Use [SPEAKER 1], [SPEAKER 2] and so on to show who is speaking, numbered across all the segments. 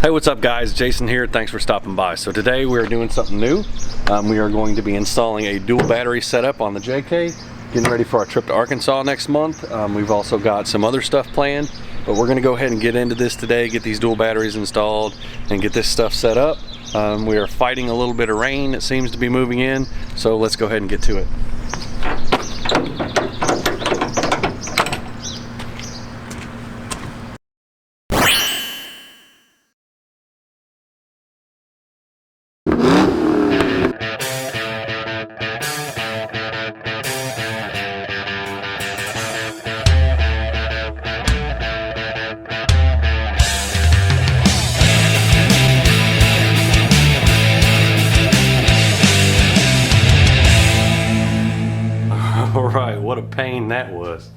[SPEAKER 1] Hey, what's up guys? Jason here. Thanks for stopping by. So today we are doing something new. We are going to be installing a dual battery setup on the JK, getting ready for our trip to Arkansas next month. We've also got some other stuff planned, but we're going to go ahead and get into this today, get these dual batteries installed and get this stuff set up. We are fighting a little bit of rain that seems to be moving in, so let's go ahead and get to it. Alright, what a pain that was.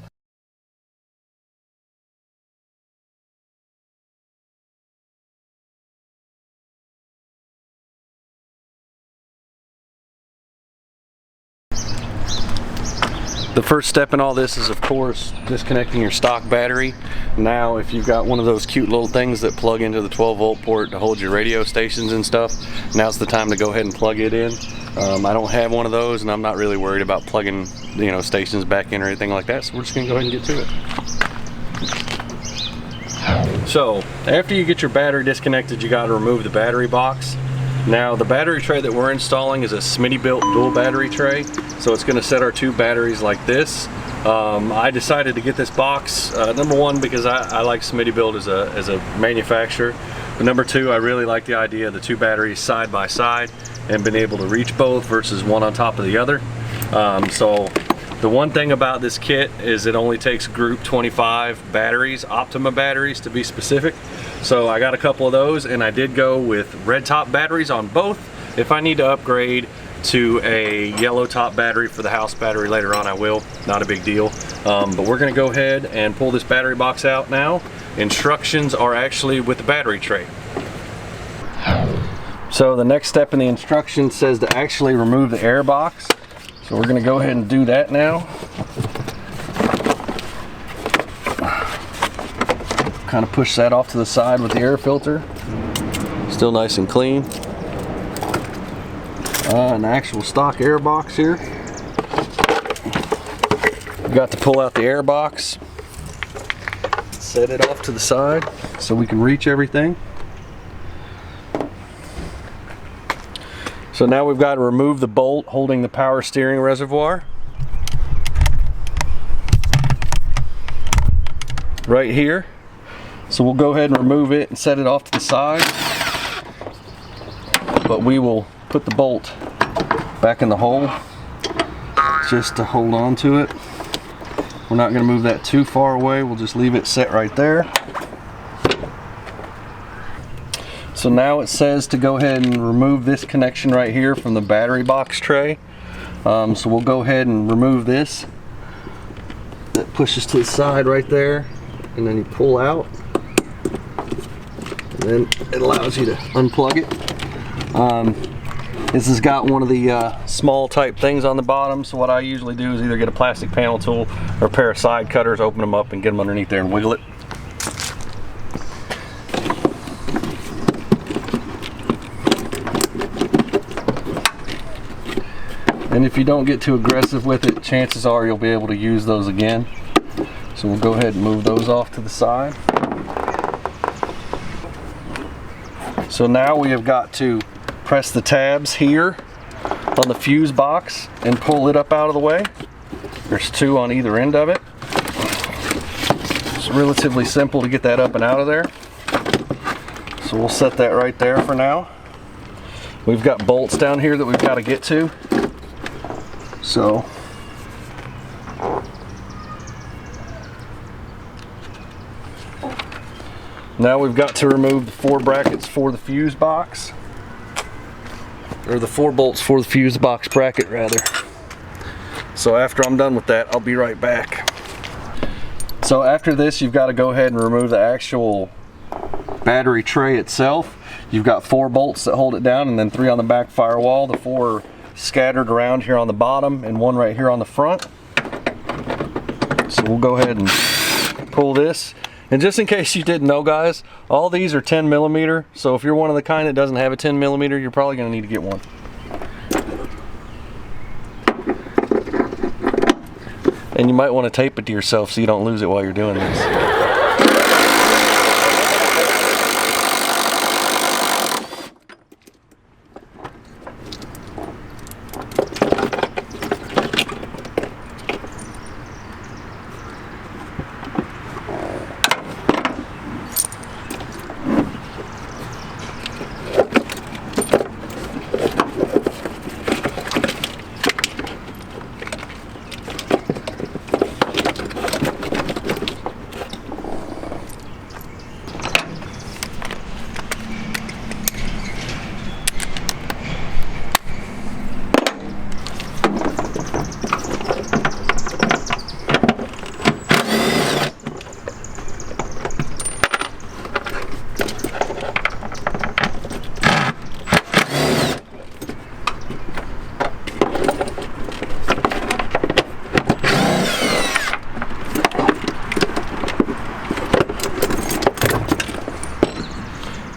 [SPEAKER 1] The first step in all this is, of course, disconnecting your stock battery. Now, if you've got one of those cute little things that plug into the 12-volt port to hold your radio stations and stuff, now's the time to go ahead and plug it in. I don't have one of those, and I'm not really worried about plugging, stations back in or anything like that, so we're just gonna go ahead and get to it. So, after you get your battery disconnected, you gotta remove the battery box. Now, the battery tray that we're installing is a Smitty-built dual battery tray, so it's going to set our two batteries like this. I decided to get this box, number one, because I like Smitty-built as a manufacturer, but number two, I really like the idea of the two batteries side by side and being able to reach both versus one on top of the other. So the one thing about this kit is it only takes group 25 batteries, Optima batteries to be specific. So I got a couple of those, and I did go with red top batteries on both. If I need to upgrade to a yellow top battery for the house battery later on, I will. Not a big deal. But we're gonna go ahead and pull this battery box out now. Instructions are actually with the battery tray. So the next step in the instructions says to actually remove the air box. So we're gonna go ahead and do that now. Kind of push that off to the side with the air filter. Still nice and clean. An actual stock air box here. We got to pull out the air box, set it off to the side so we can reach everything. So now we've got to remove the bolt holding the power steering reservoir. Right here. So we'll go ahead and remove it and set it off to the side. But we will put the bolt back in the hole just to hold on to it. We're not going to move that too far away. We'll just leave it set right there. So now it says to go ahead and remove this connection right here from the battery box tray. So we'll go ahead and remove this. That pushes to the side right there, and then you pull out. And then it allows you to unplug it. This has got one of the small type things on the bottom, so what I usually do is either get a plastic panel tool or a pair of side cutters, open them up and get them underneath there and wiggle it. And if you don't get too aggressive with it, chances are you'll be able to use those again. So we'll go ahead and move those off to the side. So now we have got to press the tabs here on the fuse box and pull it up out of the way. There's two on either end of it. It's relatively simple to get that up and out of there. So we'll set that right there for now. We've got bolts down here that we've got to get to. So now we've got to remove the 4 brackets for the fuse box, or the 4 bolts for the fuse box bracket rather. So after I'm done with that, I'll be right back. So after this, you've got to go ahead and remove the actual battery tray itself. You've got 4 bolts that hold it down, and then 3 on the back firewall. The 4 are scattered around here on the bottom and 1 right here on the front. So we'll go ahead and pull this. And just in case you didn't know, guys, all these are 10 millimeter. So if you're one of the kind that doesn't have a 10 millimeter, you're probably going to need to get one. And you might want to tape it to yourself so you don't lose it while you're doing this.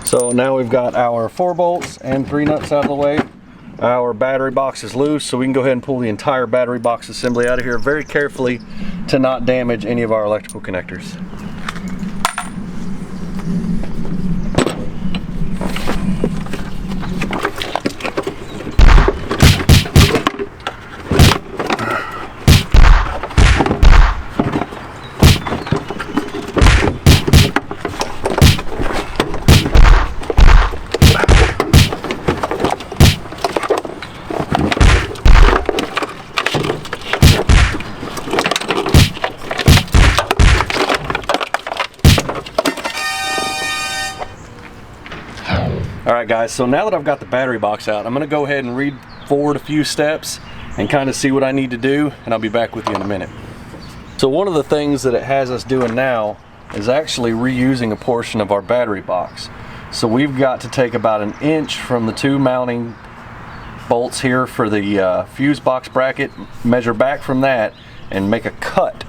[SPEAKER 1] So now we've got our 4 bolts and 3 nuts out of the way. Our battery box is loose, so we can go ahead and pull the entire battery box assembly out of here very carefully to not damage any of our electrical connectors. Alright guys, so now that I've got the battery box out, I'm going to go ahead and read forward a few steps and kind of see what I need to do, and I'll be back with you in a minute. So one of the things that it has us doing now is actually reusing a portion of our battery box. So we've got to take about 1 inch from the 2 mounting bolts here for the fuse box bracket, measure back from that, and make a cut.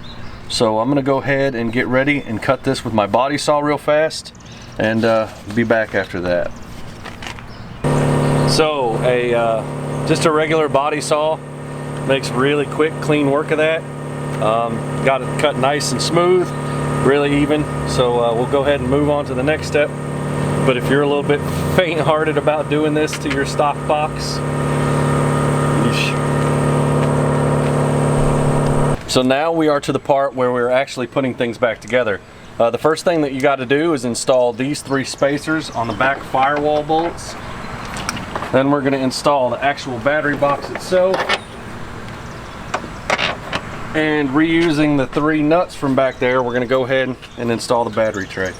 [SPEAKER 1] So I'm going to go ahead and get ready and cut this with my body saw real fast, and be back after that. So just a regular body saw makes really quick, clean work of that. Got it cut nice and smooth, really even. So we'll go ahead and move on to the next step. But if you're a little bit faint-hearted about doing this to your stock box, yeesh. So now we are to the part where we're actually putting things back together. The first thing that you got to do is install these 3 spacers on the back firewall bolts. Then we're going to install the actual battery box itself. And reusing the 3 nuts from back there, we're going to go ahead and install the battery tray.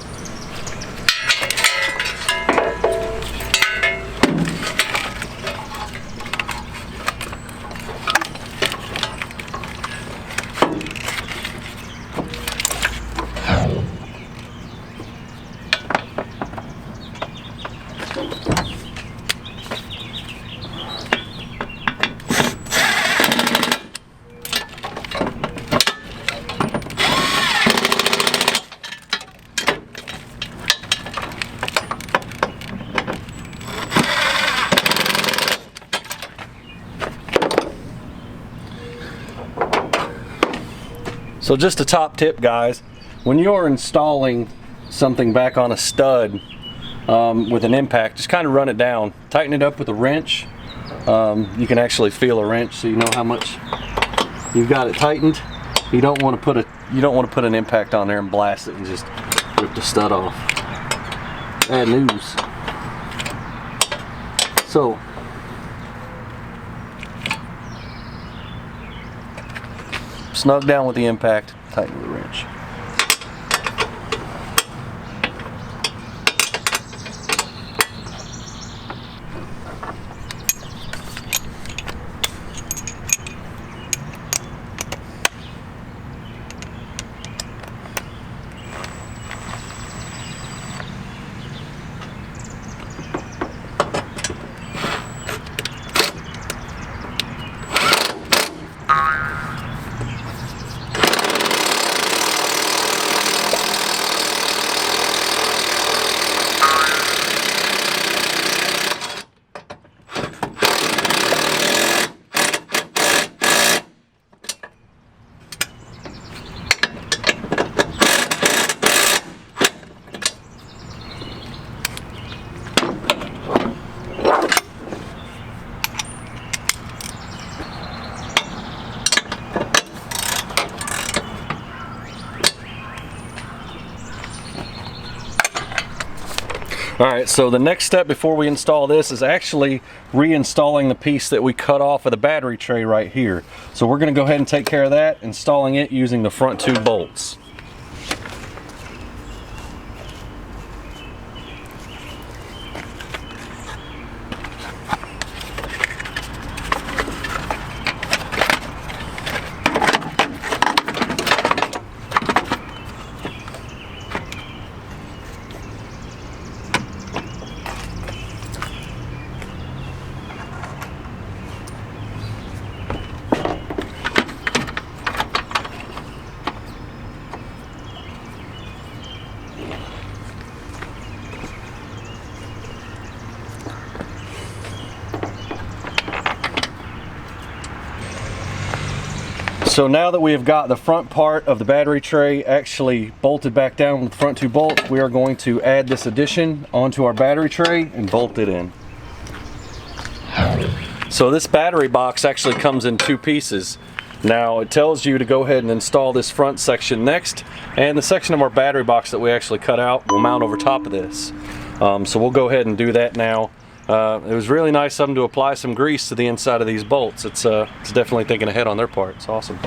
[SPEAKER 1] So just a top tip, guys, when you're installing something back on a stud with an impact, just kind of run it down, tighten it up with a wrench. You can actually feel a wrench, so you know how much you've got it tightened. You don't want to put an impact on there and blast it and just rip the stud off. Bad news. So snug down with the impact, tighten with the wrench. All right, so the next step before we install this is actually reinstalling the piece that we cut off of the battery tray right here. So we're going to go ahead and take care of that, installing it using the front 2 bolts. So now that we have got the front part of the battery tray actually bolted back down with the front 2 bolts, we are going to add this addition onto our battery tray and bolt it in. So this battery box actually comes in 2 pieces. Now it tells you to go ahead and install this front section next, and the section of our battery box that we actually cut out will mount over top of this. So we'll go ahead and do that now. It was really nice of them to apply some grease to the inside of these bolts. It's definitely thinking ahead on their part. It's awesome.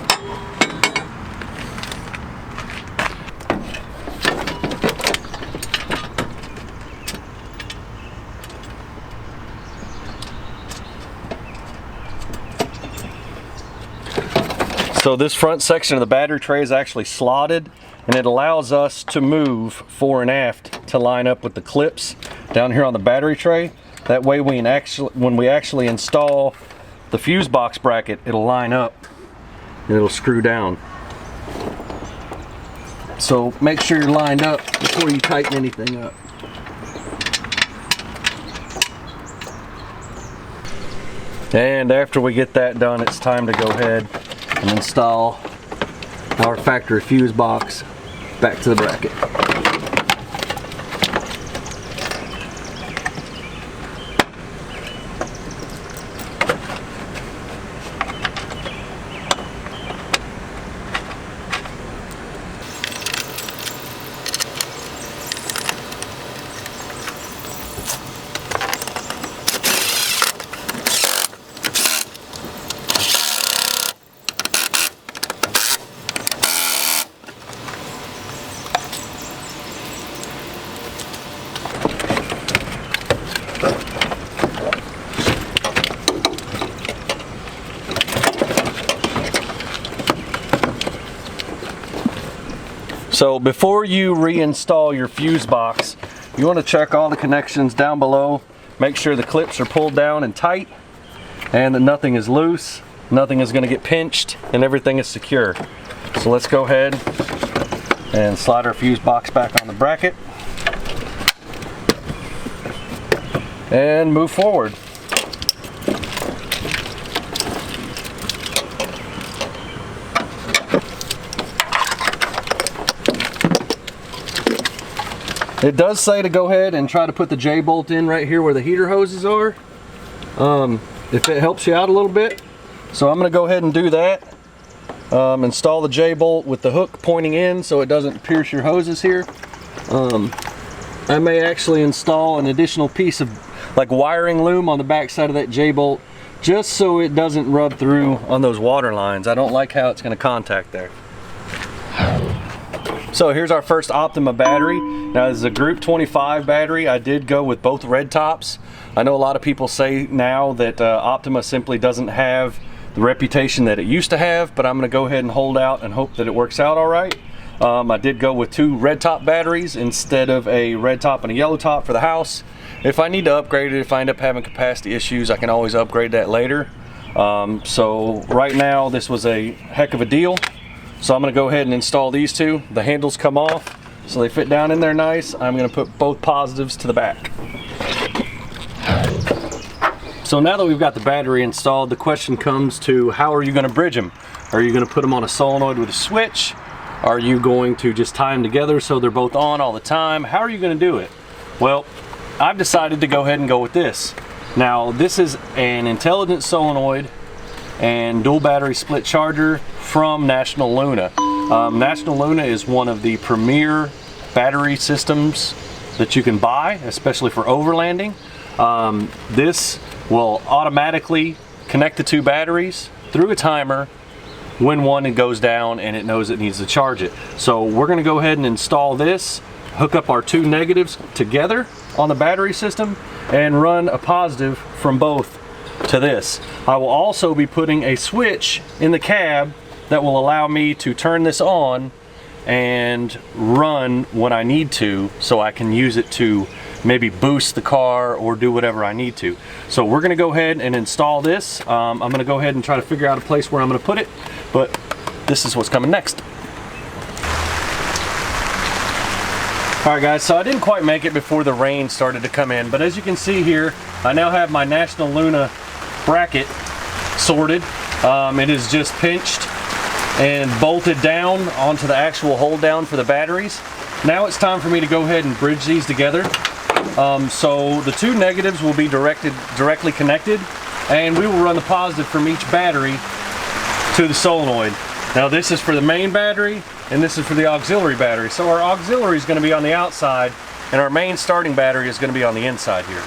[SPEAKER 1] So this front section of the battery tray is actually slotted, and it allows us to move fore and aft to line up with the clips down here on the battery tray. That way when we actually install the fuse box bracket, it'll line up and it'll screw down. So make sure you're lined up before you tighten anything up. And after we get that done, it's time to go ahead and install our factory fuse box back to the bracket. So before you reinstall your fuse box, you want to check all the connections down below. Make sure the clips are pulled down and tight, and that nothing is loose, nothing is going to get pinched, and everything is secure. So let's go ahead and slide our fuse box back on the bracket and move forward. It does say to go ahead and try to put the J-bolt in right here where the heater hoses are, if it helps you out a little bit. So I'm going to go ahead and do that. Install the J-bolt with the hook pointing in so it doesn't pierce your hoses here. I may actually install an additional piece of like wiring loom on the back side of that J-bolt just so it doesn't rub through on those water lines. I don't like how it's going to contact there. So here's our first Optima battery. Now this is a Group 25 battery. I did go with both red tops. I know a lot of people say now that Optima simply doesn't have the reputation that it used to have, but I'm going to go ahead and hold out and hope that it works out all right. I did go with 2 red top batteries instead of a red top and a yellow top for the house. If I need to upgrade it, if I end up having capacity issues, I can always upgrade that later. So right now this was a heck of a deal. So I'm going to go ahead and install these 2. The handles come off so they fit down in there nice. I'm going to put both positives to the back. So now that we've got the battery installed, the question comes to how are you going to bridge them? Are you going to put them on a solenoid with a switch? Are you going to just tie them together so they're both on all the time? How are you going to do it? Well, I've decided to go ahead and go with this. Now this is an intelligent solenoid and dual battery split charger from National Luna. National Luna is one of the premier battery systems that you can buy, especially for overlanding. This will automatically connect the two batteries through a timer when one goes down and it knows it needs to charge it. So we're going to go ahead and install this, hook up our two negatives together on the battery system, and run a positive from both to this. I will also be putting a switch in the cab that will allow me to turn this on and run when I need to, so I can use it to maybe boost the car or do whatever I need to. So we're going to go ahead and install this. I'm going to go ahead and try to figure out a place where I'm going to put it, but this is what's coming next. Alright guys, so I didn't quite make it before the rain started to come in, but as you can see here, I now have my National Luna bracket sorted. It is just pinched and bolted down onto the actual hold down for the batteries. Now it's time for me to go ahead and bridge these together. So the two negatives will be directly connected, and we will run the positive from each battery to the solenoid. Now this is for the main battery, and this is for the auxiliary battery. So our auxiliary is going to be on the outside, and our main starting battery is going to be on the inside here.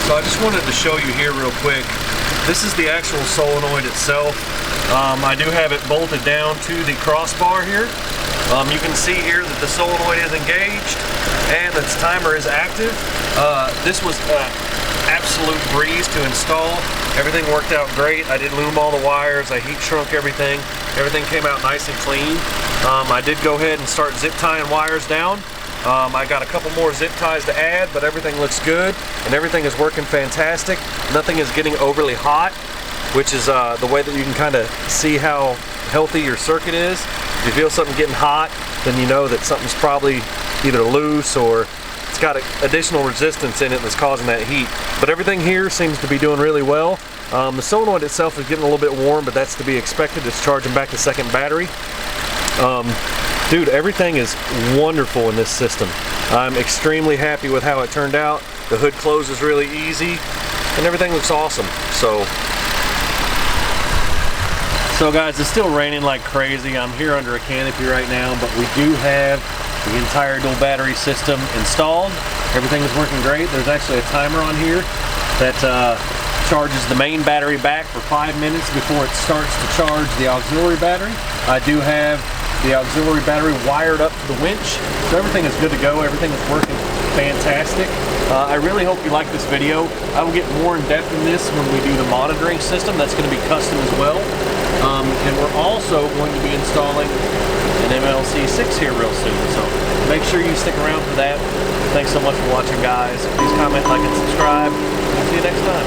[SPEAKER 1] So I just wanted to show you here real quick. This is the actual solenoid itself. I do have it bolted down to the crossbar here. You can see here that the solenoid is engaged and its timer is active. This was an absolute breeze to install. Everything worked out great. I did loom all the wires, I heat shrunk everything. Everything came out nice and clean. I did go ahead and start zip tying wires down. I got a couple more zip ties to add, but everything looks good and everything is working fantastic. Nothing is getting overly hot, which is the way that you can kind of see how healthy your circuit is. If you feel something getting hot, then you know that something's probably either loose or it's got additional resistance in it that's causing that heat. But everything here seems to be doing really well. The solenoid itself is getting a little bit warm, but that's to be expected. It's charging back the second battery. Dude, everything is wonderful in this system. I'm extremely happy with how it turned out. The hood closes really easy and everything looks awesome. So guys, it's still raining like crazy. I'm here under a canopy right now, but we do have the entire dual battery system installed. Everything is working great. There's actually a timer on here that charges the main battery back for 5 minutes before it starts to charge the auxiliary battery. I do have the auxiliary battery wired up to the winch, so everything is good to go. Everything is working fantastic. I really hope you like this video. I will get more in depth in this when we do the monitoring system. That's going to be custom as well. And we're also going to be installing an MLC6 here real soon, so make sure you stick around for that. Thanks so much for watching, guys. Please comment, like, and subscribe. We'll see you next time.